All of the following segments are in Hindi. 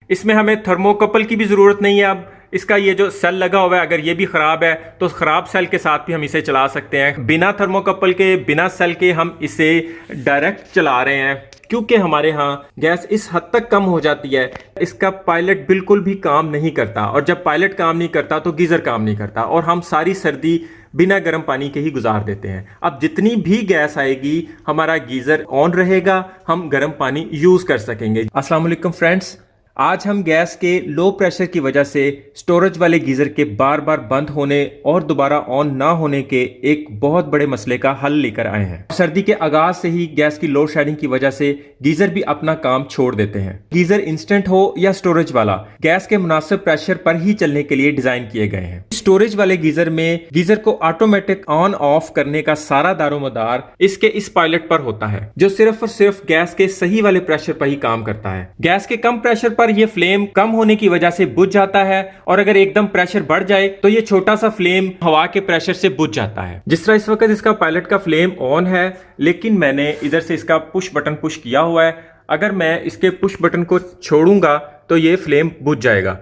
इसमें हमें थर्मोकपल की भी ज़रूरत नहीं है। अब इसका ये जो सेल लगा हुआ है, अगर ये भी ख़राब है तो ख़राब सेल के साथ भी हम इसे चला सकते हैं। बिना थर्मोकपल के, बिना सेल के हम इसे डायरेक्ट चला रहे हैं, क्योंकि हमारे यहाँ गैस इस हद तक कम हो जाती है, इसका पायलट बिल्कुल भी काम नहीं करता। और जब पायलट काम नहीं करता तो गीज़र काम नहीं करता, और हम सारी सर्दी बिना गर्म पानी के ही गुजार देते हैं। अब जितनी भी गैस आएगी हमारा गीज़र ऑन रहेगा, हम गर्म पानी यूज़ कर सकेंगे। अस्सलाम वालेकुम फ्रेंड्स, आज हम गैस के लो प्रेशर की वजह से स्टोरेज वाले गीज़र के बार बार बंद होने और दोबारा ऑन ना होने के एक बहुत बड़े मसले का हल लेकर आए हैं। सर्दी के आगाज से ही गैस की लोड शेडिंग की वजह से गीज़र भी अपना काम छोड़ देते हैं। गीज़र इंस्टेंट हो या स्टोरेज वाला, गैस के मुनासिब प्रेशर पर ही चलने के लिए डिजाइन किए गए हैं। स्टोरेज वाले गीज़र में गीज़र को ऑटोमेटिक ऑन ऑफ करने का सारा दारोमदार इसके इस पायलट पर होता है, जो सिर्फ और सिर्फ गैस के सही वाले प्रेशर पर ही काम करता है। गैस के कम प्रेशर पर ये फ्लेम कम होने की वजह से बुझ जाता है, और अगर एकदम प्रेशर बढ़ जाए तो ये छोटा सा फ्लेम हवा के प्रेशर से बुझ जाता है। जिस तरह इस वक्त इसका पायलट का फ्लेम ऑन है, लेकिन मैंने इधर से इसका पुश बटन पुश किया हुआ है। अगर मैं इसके पुश बटन को छोड़ूंगा तो ये फ्लेम बुझ जाएगा।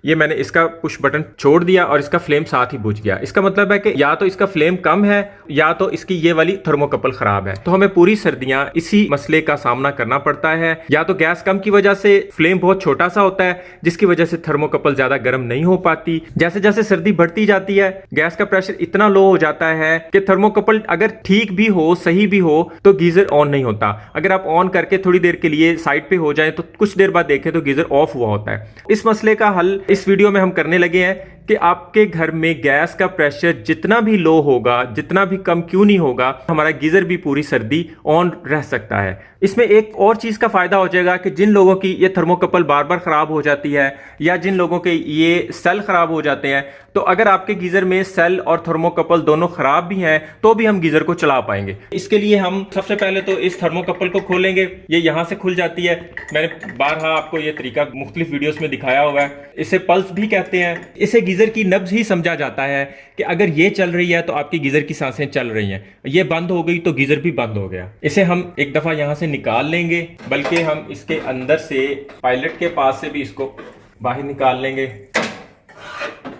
ये मैंने इसका पुश बटन छोड़ दिया और इसका फ्लेम साथ ही बुझ गया। इसका मतलब है कि या तो इसका फ्लेम कम है या तो इसकी ये वाली थर्मोकपल खराब है। तो हमें पूरी सर्दियां इसी मसले का सामना करना पड़ता है। या तो गैस कम की वजह से फ्लेम बहुत छोटा सा होता है, जिसकी वजह से थर्मोकपल ज्यादा गर्म नहीं हो पाती। जैसे जैसे सर्दी बढ़ती जाती है, गैस का प्रेशर इतना लो हो जाता है कि थर्मोकपल अगर ठीक भी हो, सही भी हो, तो गीजर ऑन नहीं होता। अगर आप ऑन करके थोड़ी देर के लिए साइड पे हो जाए तो कुछ देर बाद देखें तो गीजर ऑफ हुआ होता है। इस मसले का हल इस वीडियो में हम करने लगे हैं कि आपके घर में गैस का प्रेशर जितना भी लो होगा, जितना भी कम क्यों नहीं होगा, हमारा गीजर भी पूरी सर्दी ऑन रह सकता है। इसमें एक और चीज का फायदा हो जाएगा कि जिन लोगों की ये थर्मोकपल बार बार खराब हो जाती है, या जिन लोगों के ये सेल खराब हो जाते हैं, तो अगर आपके गीजर में सेल और थर्मोकपल दोनों खराब भी हैं तो भी हम गीजर को चला पाएंगे। इसके लिए हम सबसे पहले तो इस थर्मोकपल को खोलेंगे। ये यहां से खुल जाती है। मैंने बारहा आपको ये तरीका मुख्तलिफ वीडियोस में दिखाया हुआ है। इसे पल्स भी कहते हैं। इसे गीजर की नब्ज ही समझा जाता है कि अगर ये चल रही है तो आपकी गीजर की सांसें चल रही हैं, ये बंद हो गई तो गीजर भी बंद हो गया। इसे हम एक दफा यहां से निकाल लेंगे, बल्कि हम इसके अंदर से पायलट के पास से भी इसको बाहर निकाल लेंगे।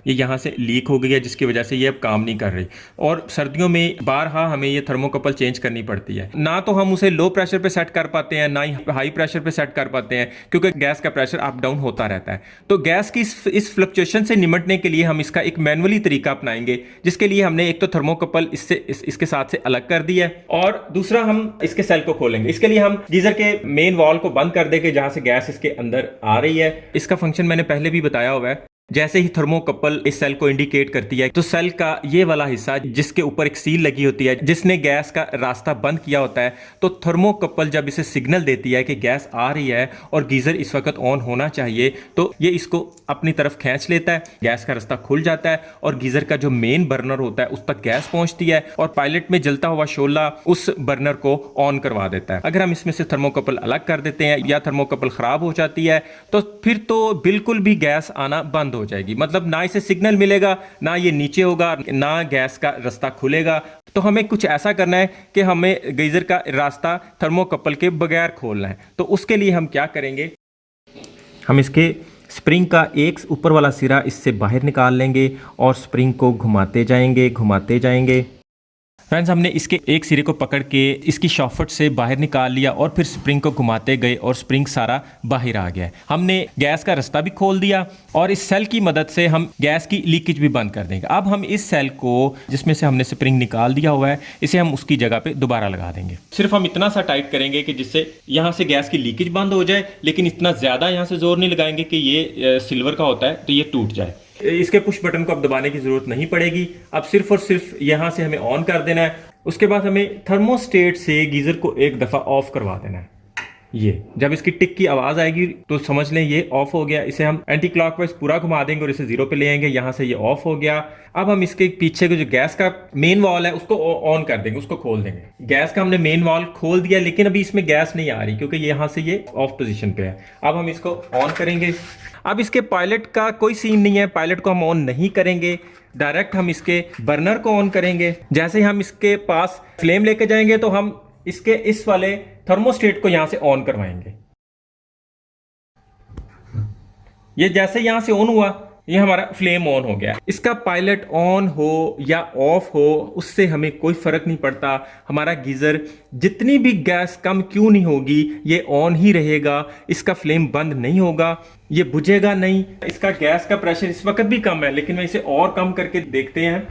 ये यहाँ से लीक हो गई है, जिसकी वजह से ये अब काम नहीं कर रही। और सर्दियों में बारहा हमें ये थर्मोकपल चेंज करनी पड़ती है। ना तो हम उसे लो प्रेशर पे सेट कर पाते हैं, ना ही हाई प्रेशर पे सेट कर पाते हैं, क्योंकि गैस का प्रेशर अप डाउन होता रहता है। तो गैस की इस फ्लक्चुएशन से निपटने के लिए हम इसका एक मैनुअली तरीका अपनाएंगे, जिसके लिए हमने एक तो थर्मोकपल इसके साथ से अलग कर दिया है, और दूसरा हम इसके सेल को खोलेंगे। इसके लिए हम गीजर के मेन वॉल को बंद कर देंगे जहां से गैस इसके अंदर आ रही है। इसका फंक्शन मैंने पहले भी बताया हुआ है। जैसे ही थर्मोकपल इस सेल को इंडिकेट करती है, तो सेल का ये वाला हिस्सा जिसके ऊपर एक सील लगी होती है, जिसने गैस का रास्ता बंद किया होता है, तो थर्मोकपल जब इसे सिग्नल देती है कि गैस आ रही है और गीजर इस वक्त ऑन होना चाहिए, तो ये इसको अपनी तरफ खींच लेता है, गैस का रास्ता खुल जाता है और गीजर का जो मेन बर्नर होता है उस तक गैस पहुंचती है और पायलट में जलता हुआ शोला उस बर्नर को ऑन करवा देता है। अगर हम इसमें से थर्मोकपल अलग कर देते हैं या थर्मोकपल खराब हो जाती है, तो फिर तो बिल्कुल भी गैस आना बंद हो जाएगी। मतलब ना इसे सिग्नल मिलेगा, ना ये नीचे होगा, ना गैस का रास्ता खुलेगा। तो हमें कुछ ऐसा करना है कि हमें गीजर का रास्ता थर्मोकपल के बगैर खोलना है। तो उसके लिए हम क्या करेंगे, हम इसके स्प्रिंग का एक ऊपर वाला सिरा इससे बाहर निकाल लेंगे और स्प्रिंग को घुमाते जाएंगे, घुमाते जाएंगे। फ्रेंड्स, हमने इसके एक सिरे को पकड़ के इसकी शॉफट से बाहर निकाल लिया और फिर स्प्रिंग को घुमाते गए और स्प्रिंग सारा बाहर आ गया। हमने गैस का रास्ता भी खोल दिया और इस सेल की मदद से हम गैस की लीकेज भी बंद कर देंगे। अब हम इस सेल को, जिसमें से हमने स्प्रिंग निकाल दिया हुआ है, इसे हम उसकी जगह पे दोबारा लगा देंगे। सिर्फ हम इतना सा टाइट करेंगे कि जिससे यहाँ से गैस की लीकेज बंद हो जाए, लेकिन इतना ज्यादा यहाँ से जोर नहीं लगाएंगे कि ये सिल्वर का होता है तो ये टूट जाए। इसके पुश बटन को अब दबाने की जरूरत नहीं पड़ेगी। अब सिर्फ और सिर्फ यहां से हमें ऑन कर देना है। उसके बाद हमें थर्मोस्टेट से गीजर को एक दफा ऑफ करवा देना है। ये जब इसकी टिक की आवाज आएगी तो समझ लें ये ऑफ हो गया। इसे हम एंटी क्लॉकवाइज पूरा घुमा देंगे और इसे जीरो पे ले आएंगे। यहां से ये ऑफ हो गया। अब हम इसके पीछे के जो गैस का मेन वॉल है उसको ऑन कर देंगे, उसको खोल देंगे। गैस का हमने मेन वॉल खोल दिया, लेकिन अभी इसमें गैस नहीं आ रही क्योंकि यहां से ये ऑफ पोजीशन पे है। अब हम इसको ऑन करेंगे। अब इसके पायलट का कोई सीन नहीं है, पायलट को हम ऑन नहीं करेंगे, डायरेक्ट हम इसके बर्नर को ऑन करेंगे। जैसे ही हम इसके पास फ्लेम लेके जाएंगे तो हम इसके इस वाले थर्मोस्टेट को यहां से ऑन करवाएंगे। ये जैसे यहाँ से ऑन हुआ, ये हमारा फ्लेम ऑन हो गया। इसका पायलट ऑन हो या ऑफ हो उससे हमें कोई फर्क नहीं पड़ता। हमारा गीजर जितनी भी गैस कम क्यों नहीं होगी, ये ऑन ही रहेगा, इसका फ्लेम बंद नहीं होगा, ये बुझेगा नहीं। इसका गैस का प्रेशर इस वक्त भी कम है, लेकिन मैं इसे और कम करके देखते हैं।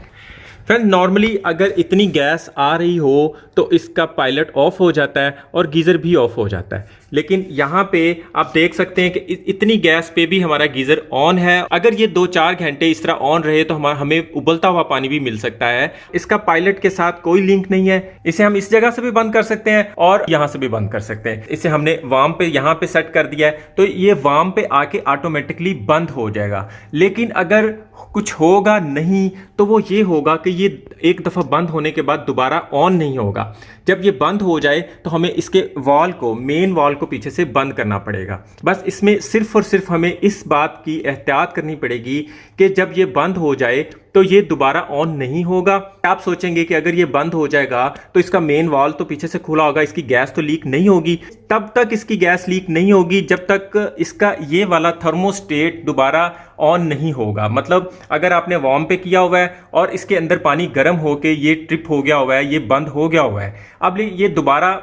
फ्रेंड, नॉर्मली अगर इतनी गैस आ रही हो तो इसका पायलट ऑफ हो जाता है और गीज़र भी ऑफ हो जाता है, लेकिन यहाँ पे आप देख सकते हैं कि इतनी गैस पे भी हमारा गीज़र ऑन है। अगर ये 2-4 घंटे इस तरह ऑन रहे तो हमें उबलता हुआ पानी भी मिल सकता है। इसका पायलट के साथ कोई लिंक नहीं है। इसे हम इस जगह से भी बंद कर सकते हैं और यहाँ से भी बंद कर सकते हैं। इसे हमने वार्म पे यहाँ पे सेट कर दिया है तो ये वार्म पे आके ऑटोमेटिकली बंद हो जाएगा। लेकिन अगर कुछ होगा नहीं तो वो ये होगा कि ये एक दफ़ा बंद होने के बाद दोबारा ऑन नहीं होगा। जब ये बंद हो जाए तो हमें इसके वॉल को, मेन वॉल को पीछे से बंद करना पड़ेगा। बस इसमें सिर्फ और सिर्फ हमें इस बात की एहतियात करनी पड़ेगी कि जब ये बंद हो जाए तो ये दोबारा ऑन नहीं होगा। आप सोचेंगे कि अगर ये बंद हो जाएगा तो इसका मेन वॉल तो पीछे से खुला होगा, इसकी गैस तो लीक नहीं होगी। तब तक इसकी गैस लीक नहीं होगी जब तक इसका ये वाला थर्मोस्टेट दोबारा ऑन नहीं होगा। मतलब अगर आपने वार्म पे किया हुआ है और इसके अंदर पानी गर्म होके ये ट्रिप हो गया हुआ है, ये बंद हो गया हुआ है, अब ये दोबारा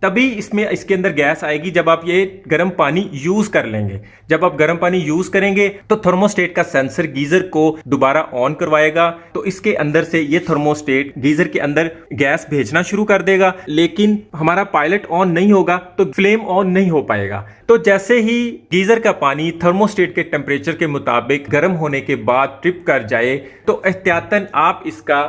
तभी इसके अंदर गैस आएगी जब आप ये गर्म पानी यूज कर लेंगे। जब आप गर्म पानी यूज करेंगे तो थर्मोस्टेट का सेंसर गीजर को दोबारा ऑन करवाएगा, तो इसके अंदर से ये थर्मोस्टेट गीजर के अंदर गैस भेजना शुरू कर देगा। लेकिन हमारा पायलट ऑन नहीं होगा तो फ्लेम ऑन नहीं हो पाएगा। तो जैसे ही गीजर का पानी थर्मोस्टेट के टेम्परेचर के मुताबिक गर्म होने के बाद ट्रिप कर जाए तो एहतियातन आप इसका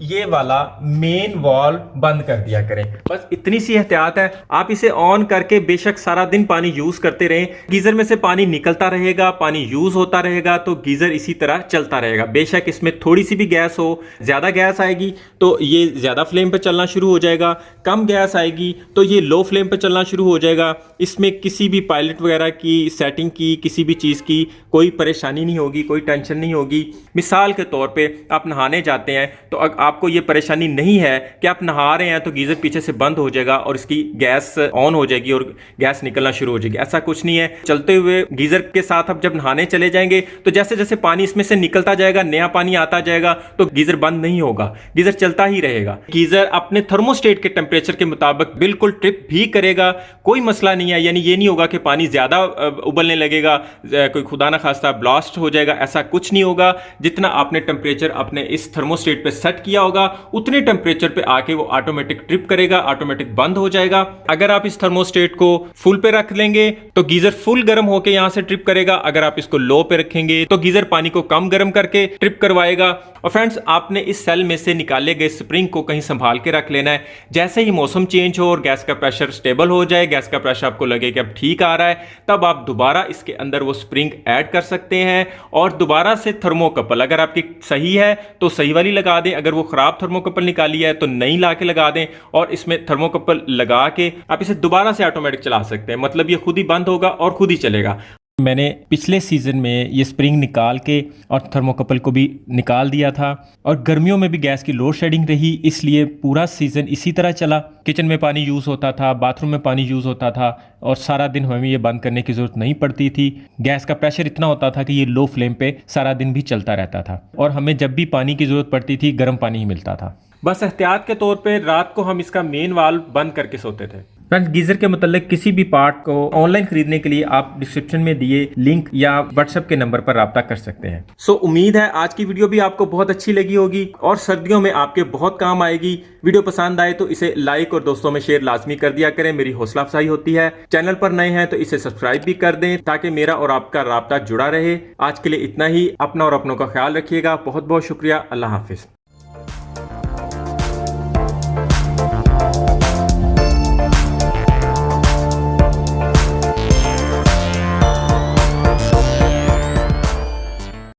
ये वाला मेन वॉल्व बंद कर दिया करें। बस इतनी सी एहतियात है। आप इसे ऑन करके बेशक सारा दिन पानी यूज करते रहें, गीजर में से पानी निकलता रहेगा, पानी यूज होता रहेगा, तो गीजर इसी तरह चलता रहेगा। बेशक इसमें थोड़ी सी भी गैस हो, ज्यादा गैस आएगी तो ये ज्यादा फ्लेम पे चलना शुरू हो जाएगा, कम गैस आएगी तो ये लो फ्लेम पे चलना शुरू हो जाएगा। इसमें किसी भी पायलट वगैरह की सेटिंग की, किसी भी चीज की कोई परेशानी नहीं होगी, कोई टेंशन नहीं होगी। मिसाल के तौर पे आप नहाने जाते हैं तो आपको ये परेशानी नहीं है कि आप नहा रहे हैं तो गीजर पीछे से बंद हो जाएगा और इसकी गैस ऑन हो जाएगी और गैस निकलना शुरू हो जाएगी। ऐसा कुछ नहीं है। चलते हुए गीजर के साथ आप जब नहाने चले जाएंगे तो जैसे जैसे पानी इसमें से निकलता जाएगा, नया पानी आता जाएगा, तो गीजर बंद नहीं होगा, गीजर चलता ही रहेगा। गीजर अपने थर्मोस्टेट के टेम्परेचर के मुताबिक बिल्कुल ट्रिप भी करेगा, कोई मसला नहीं है। यानी ये नहीं होगा कि पानी ज्यादा उबलने लगेगा, कोई खुदा ना खास्ता ब्लास्ट हो जाएगा, ऐसा कुछ नहीं होगा। जितना आपने टेम्परेचर अपने इस थर्मोस्टेट पे सेट किया होगा उतने टेम्परेचर पे आके वो ऑटोमेटिक ट्रिप करेगा, ऑटोमेटिक बंद हो जाएगा। अगर आप इस थर्मोस्टेट को फुल पे रख लेंगे तो गीजर फुल गर्म होके यहां से ट्रिप करेगा। अगर आप इसको लो पे रखेंगे तो गीजर पानी को कम गर्म करके ट्रिप करवाएगा। और फ्रेंड्स, आपने इस सेल में से निकाले गए स्प्रिंग को कहीं संभाल के रख लेना है। जैसे ही मौसम चेंज हो और गैस का प्रेशर स्टेबल हो जाए, गैस का प्रेशर आपको लगे कि अब ठीक आ रहा है, तब आप दोबारा इसके अंदर वो स्प्रिंग ऐड कर सकते हैं और दोबारा से थर्मोकपल, अगर आपकी सही है तो सही वाली लगा दें, अगर वो खराब थर्मोकपल निकाली है तो नई ला के लगा दें और इसमें थर्मोकपल लगा के आप इसे दोबारा से ऑटोमेटिक चला सकते हैं। मतलब ये खुद ही बंद होगा और खुद ही चलेगा। मैंने पिछले सीज़न में ये स्प्रिंग निकाल के और थर्मोकपल को भी निकाल दिया था और गर्मियों में भी गैस की लोड शेडिंग रही, इसलिए पूरा सीज़न इसी तरह चला। किचन में पानी यूज़ होता था, बाथरूम में पानी यूज़ होता था और सारा दिन हमें ये बंद करने की ज़रूरत नहीं पड़ती थी। गैस का प्रेशर इतना होता था कि ये लो फ्लेम पे सारा दिन भी चलता रहता था और हमें जब भी पानी की ज़रूरत पड़ती थी गर्म पानी ही मिलता था। बस एहतियात के तौर पे रात को हम इसका मेन वाल्व बंद करके सोते थे। फ्रेंड्स, गीजर के मतलब किसी भी पार्ट को ऑनलाइन खरीदने के लिए आप डिस्क्रिप्शन में दिए लिंक या व्हाट्सएप के नंबर पर राब्ता कर सकते हैं। सो उम्मीद है आज की वीडियो भी आपको बहुत अच्छी लगी होगी और सर्दियों में आपके बहुत काम आएगी। वीडियो पसंद आए तो इसे लाइक और दोस्तों में शेयर लाजमी कर दिया करें, मेरी हौसला अफजाई होती है। चैनल पर नए हैं तो इसे सब्सक्राइब भी कर दें ताकि मेरा और आपका राब्ता जुड़ा रहे। आज के लिए इतना ही। अपना और अपनों का ख्याल रखिएगा। बहुत बहुत शुक्रिया। अल्लाह हाफिज।